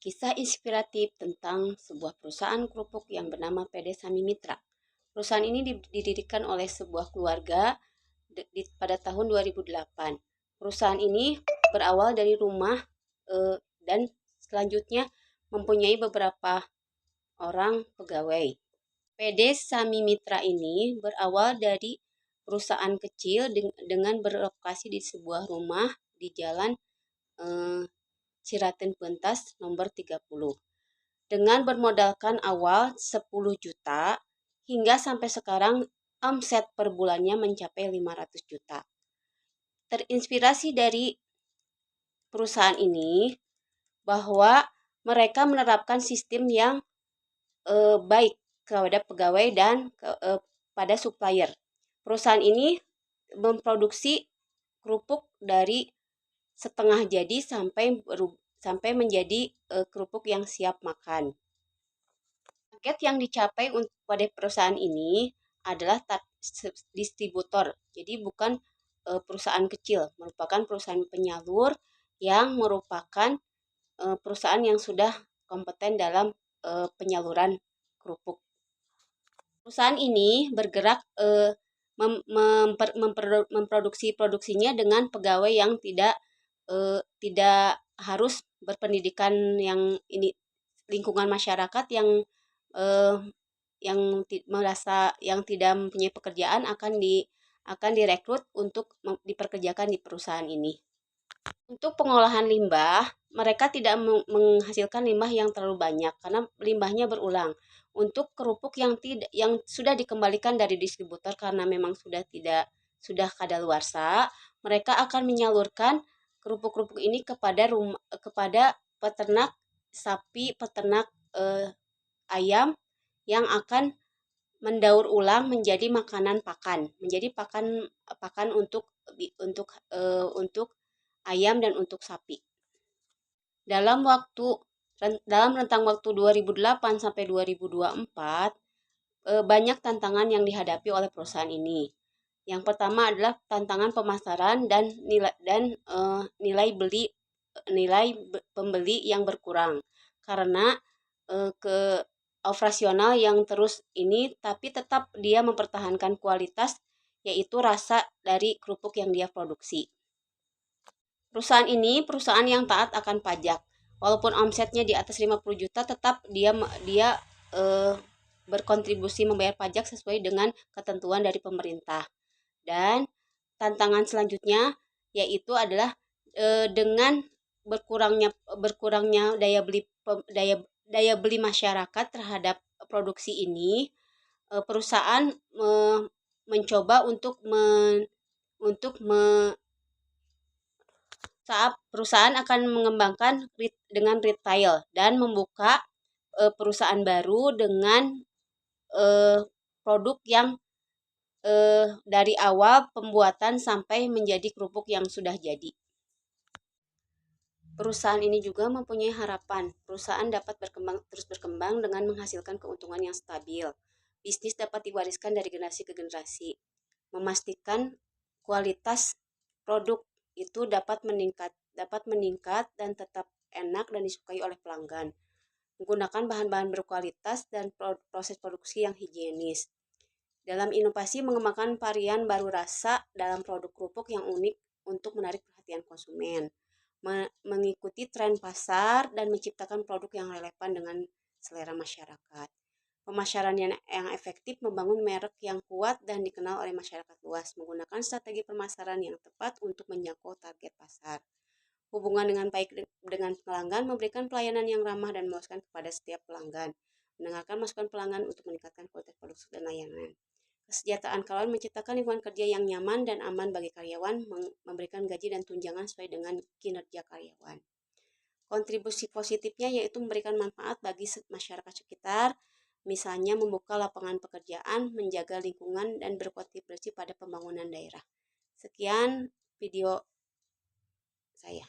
Kisah inspiratif tentang sebuah perusahaan kerupuk yang bernama PD Sami Mitra. Perusahaan ini didirikan oleh sebuah keluarga pada tahun 2008. Perusahaan ini berawal dari rumah dan selanjutnya mempunyai beberapa orang pegawai. PD Sami Mitra ini berawal dari perusahaan kecil dengan berlokasi di sebuah rumah di Jalan Ciraten Pentas nomor 30. Dengan bermodalkan awal 10 juta hingga sampai sekarang omset per bulannya mencapai 500 juta. Terinspirasi dari perusahaan ini bahwa mereka menerapkan sistem yang baik kepada pegawai dan pada supplier. Perusahaan ini memproduksi kerupuk dari setengah jadi sampai menjadi kerupuk yang siap makan. Target yang dicapai pada perusahaan ini adalah distributor. Jadi bukan perusahaan kecil, merupakan perusahaan penyalur yang merupakan perusahaan yang sudah kompeten dalam penyaluran kerupuk. Perusahaan ini bergerak memproduksi produksinya dengan pegawai yang tidak harus berpendidikan yang ini, lingkungan masyarakat yang tidak mempunyai pekerjaan akan direkrut untuk dipekerjakan di perusahaan ini. Untuk pengolahan limbah, mereka tidak menghasilkan limbah yang terlalu banyak karena limbahnya berulang. Untuk kerupuk yang sudah dikembalikan dari distributor karena memang sudah kadaluarsa, mereka akan menyalurkan kerupuk-kerupuk ini kepada peternak sapi, peternak ayam yang akan mendaur ulang menjadi makanan pakan, menjadi pakan untuk ayam dan untuk sapi. Dalam rentang waktu 2008 sampai 2024, banyak tantangan yang dihadapi oleh perusahaan ini. Yang pertama adalah tantangan pemasaran dan nilai pembeli yang berkurang karena ke operasional yang terus ini, tapi tetap dia mempertahankan kualitas, yaitu rasa dari kerupuk yang dia produksi. Perusahaan ini perusahaan yang taat akan pajak. Walaupun omsetnya di atas 50 juta, tetap dia berkontribusi membayar pajak sesuai dengan ketentuan dari pemerintah. Dan tantangan selanjutnya yaitu adalah dengan berkurangnya daya beli masyarakat terhadap produksi ini, perusahaan mencoba perusahaan akan mengembangkan dengan retail dan membuka perusahaan baru dengan produk yang dari awal pembuatan sampai menjadi kerupuk yang sudah jadi. Perusahaan ini juga mempunyai harapan perusahaan dapat terus berkembang dengan menghasilkan keuntungan yang stabil. Bisnis dapat diwariskan dari generasi ke generasi. Memastikan kualitas produk itu dapat meningkat dan tetap enak dan disukai oleh pelanggan. Menggunakan bahan-bahan berkualitas dan proses produksi yang higienis. Dalam inovasi mengembangkan varian baru rasa dalam produk kerupuk yang unik untuk menarik perhatian konsumen. Mengikuti tren pasar dan menciptakan produk yang relevan dengan selera masyarakat. Pemasaran yang efektif membangun merek yang kuat dan dikenal oleh masyarakat luas, menggunakan strategi pemasaran yang tepat untuk menjangkau target pasar. Hubungan dengan baik dengan pelanggan, memberikan pelayanan yang ramah dan memuaskan kepada setiap pelanggan. Mendengarkan masukan pelanggan untuk meningkatkan kualitas produk dan layanan. Kesejahteraan karyawan, menciptakan lingkungan kerja yang nyaman dan aman bagi karyawan, memberikan gaji dan tunjangan sesuai dengan kinerja karyawan. Kontribusi positifnya yaitu memberikan manfaat bagi masyarakat sekitar, misalnya membuka lapangan pekerjaan, menjaga lingkungan, dan berkontribusi pada pembangunan daerah. Sekian video saya.